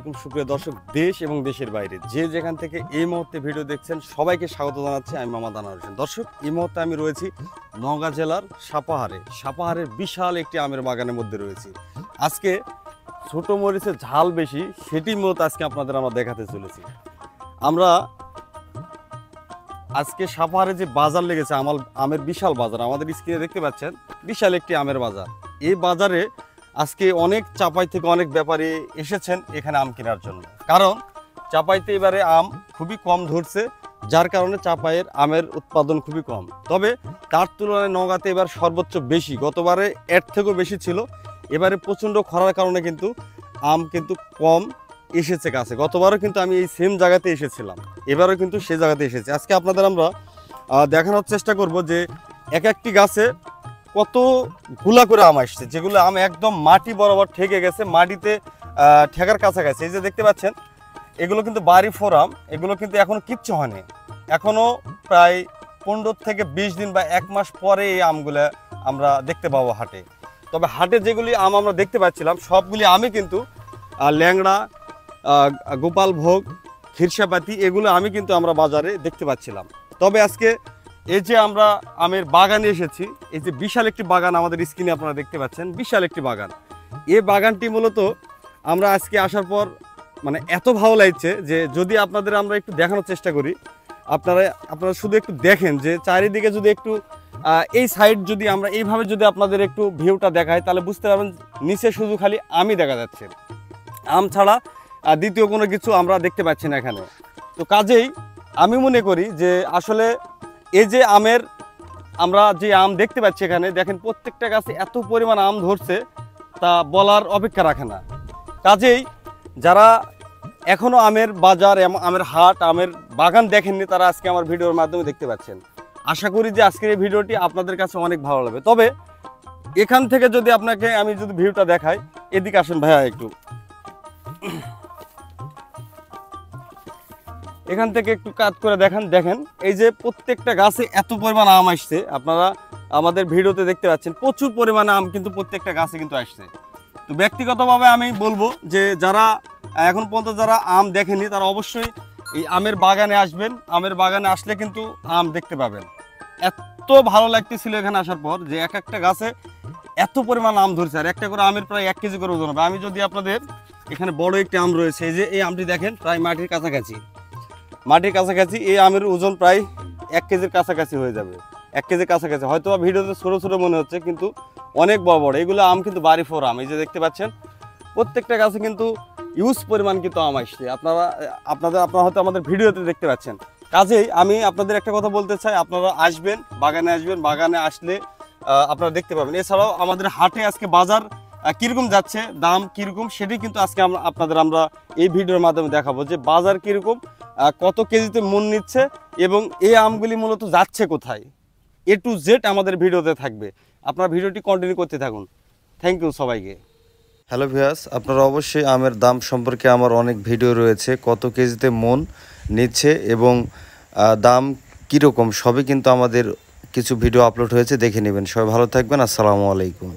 আলাইকুম সুপ্রিয় দর্শক, দেশ এবং দেশের বাইরে যে যেখান থেকে এই মুহূর্তে ভিডিও দেখছেন সবাইকে স্বাগত জানাচ্ছি। আমি মোহাম্মদ আনোয়ার হোসেন। দর্শক, এই মুহূর্তে আমি রয়েছি নওগাঁ জেলার সাপাহারের বিশাল একটি আমের বাগানের মধ্যে রয়েছি। আজকে ছোট মরিচের ঝাল বেশি, সেটি মূলত আজকে আপনাদের আমরা দেখাতে চলেছি। আমরা আজকে সাপাহারে যে বাজার লেগেছে আমের বিশাল বাজার, আমাদের স্ক্রিনে দেখতে পাচ্ছেন বিশাল একটি আমের বাজার। এই বাজারে আজকে অনেক চাপাই থেকে অনেক ব্যাপারী এসেছেন এখানে আম কেনার জন্য, কারণ চাপাইতে এবারে আম খুবই কম ধরছে, যার কারণে চাপাইয়ের আমের উৎপাদন খুবই কম। তবে তার তুলনায় নওগাঁতে এবার সর্বোচ্চ বেশি, গতবারে এর থেকেও বেশি ছিল। এবারে প্রচণ্ড খরার কারণে কিন্তু আম কিন্তু কম এসেছে কাছে। গতবারও কিন্তু আমি এই সেম জায়গাতে এসেছিলাম, এবারও কিন্তু সে জায়গাতে এসেছে। আজকে আপনাদের আমরা দেখানোর চেষ্টা করব যে এক একটি গাছে কত গুলা করে আম আসছে, যেগুলো আম একদম মাটি বরাবর ঠেকে গেছে, মাটিতে ঠেকার কাছাকাছি। এই যে দেখতে পাচ্ছেন, এগুলো কিন্তু বাড়ি ফোর আম, এগুলো কিন্তু এখনো কিচ্ছু হয়নি, এখনো প্রায় 15 থেকে 20 দিন বা 1 মাস পরে এই আমগুলো আমরা দেখতে পাবো হাটে। তবে হাটে যেগুলি আম আমরা দেখতে পাচ্ছিলাম সবগুলি আমি কিন্তু ল্যাংড়া, গোপালভোগ, খিরসাপাতি এগুলো আমি কিন্তু আমরা বাজারে দেখতে পাচ্ছিলাম। তবে আজকে এই যে আমরা আমের বাগানে এসেছি, এই যে বিশাল একটি বাগান আমাদের স্ক্রিনে আপনারা দেখতে পাচ্ছেন, বিশাল একটি বাগান। এই বাগানটি মূলত আমরা আজকে আসার পর মানে এত ভালো লাগছে যে যদি আপনাদের আমরা একটু দেখানোর চেষ্টা করি, আপনারা শুধু একটু দেখেন যে চারিদিকে যদি একটু এই সাইড যদি আমরা এইভাবে যদি আপনাদের একটু ভিউটা দেখাই, তাহলে বুঝতে পারবেন নিচে শুধু খালি আমই দেখা যাচ্ছে, আম ছাড়া দ্বিতীয় কোনো কিছু আমরা দেখতে পাচ্ছি না এখানে। তো কাজেই আমি মনে করি যে আসলে এই যে আমরা যে আম দেখতে পাচ্ছি এখানে, দেখেন প্রত্যেকটা গাছে এত পরিমাণ আম ধরছে তা বলার অপেক্ষা রাখে না। কাজেই যারা এখনও আমের বাজার, আমের হাট, আমের বাগান দেখেননি, তারা আজকে আমার ভিডিওর মাধ্যমে দেখতে পাচ্ছেন। আশা করি যে আজকের এই ভিডিওটি আপনাদের কাছে অনেক ভালো লাগবে। তবে এখান থেকে যদি আপনাকে আমি যদি ভিউটা দেখাই, এদিকে আসেন ভাইয়া একটু, এখান থেকে একটু কাজ করে দেখেন এই যে প্রত্যেকটা গাছে এত পরিমাণ আম আসছে, আপনারা আমাদের ভিডিওতে দেখতে পাচ্ছেন প্রচুর পরিমাণে আম কিন্তু প্রত্যেকটা গাছে কিন্তু আসছে। তো ব্যক্তিগতভাবে আমি বলবো যে যারা এখন পর্যন্ত যারা আম দেখেনি, তারা অবশ্যই এই আমের বাগানে আসবেন। আমের বাগানে আসলে কিন্তু আম দেখতে পাবেন। এত ভালো লাগতেছিল এখানে আসার পর যে এক একটা গাছে এত পরিমাণ আম ধরছে, আর একটা করে আমের প্রায় 1 কেজি করে ওজন হবে। আমি যদি আপনাদের এখানে বড় একটি আম রয়েছে, এই যে এই আমটি দেখেন প্রায় মাটির কাছাকাছি, এই আমের ওজন প্রায় 1 কেজির কাছাকাছি হয়ে যাবে, 1 কেজির কাছাকাছি। হয়তো ভিডিওতে ছোটো ছোটো মনে হচ্ছে, কিন্তু অনেক বড় বড় এগুলো আম, কিন্তু বাড়ি ফোর আম। এই যে দেখতে পাচ্ছেন প্রত্যেকটা গাছে কিন্তু ইউজ পরিমাণ কিন্তু আম আসছে, আপনারা হয়তো আমাদের ভিডিওতে দেখতে পাচ্ছেন। কাজেই আমি আপনাদের একটা কথা বলতে চাই, আপনারা আসবেন, বাগানে আসলে আপনারা দেখতে পাবেন। এছাড়াও আমাদের হাটে আজকে বাজার কীরকম যাচ্ছে, দাম কীরকম, সেটি কিন্তু আজকে আমরা এই ভিডিওর মাধ্যমে দেখাবো যে বাজার কীরকম, কত কেজিতে মন নিচ্ছে এবং এই আমগুলি মূলত যাচ্ছে কোথায়, A to Z আমাদের ভিডিওতে থাকবে। আপনারা ভিডিওটি কন্টিনিউ করতে থাকুন। থ্যাংক ইউ সবাইকে। হ্যালো ভিউয়ার্স, আপনারা অবশ্যই আমের দাম সম্পর্কে আমার অনেক ভিডিও রয়েছে, কত কেজিতে মন নিচ্ছে এবং দাম কীরকম সবই কিন্তু আমাদের কিছু ভিডিও আপলোড হয়েছে, দেখে নেবেন। সবাই ভালো থাকবেন। আসসালামু আলাইকুম।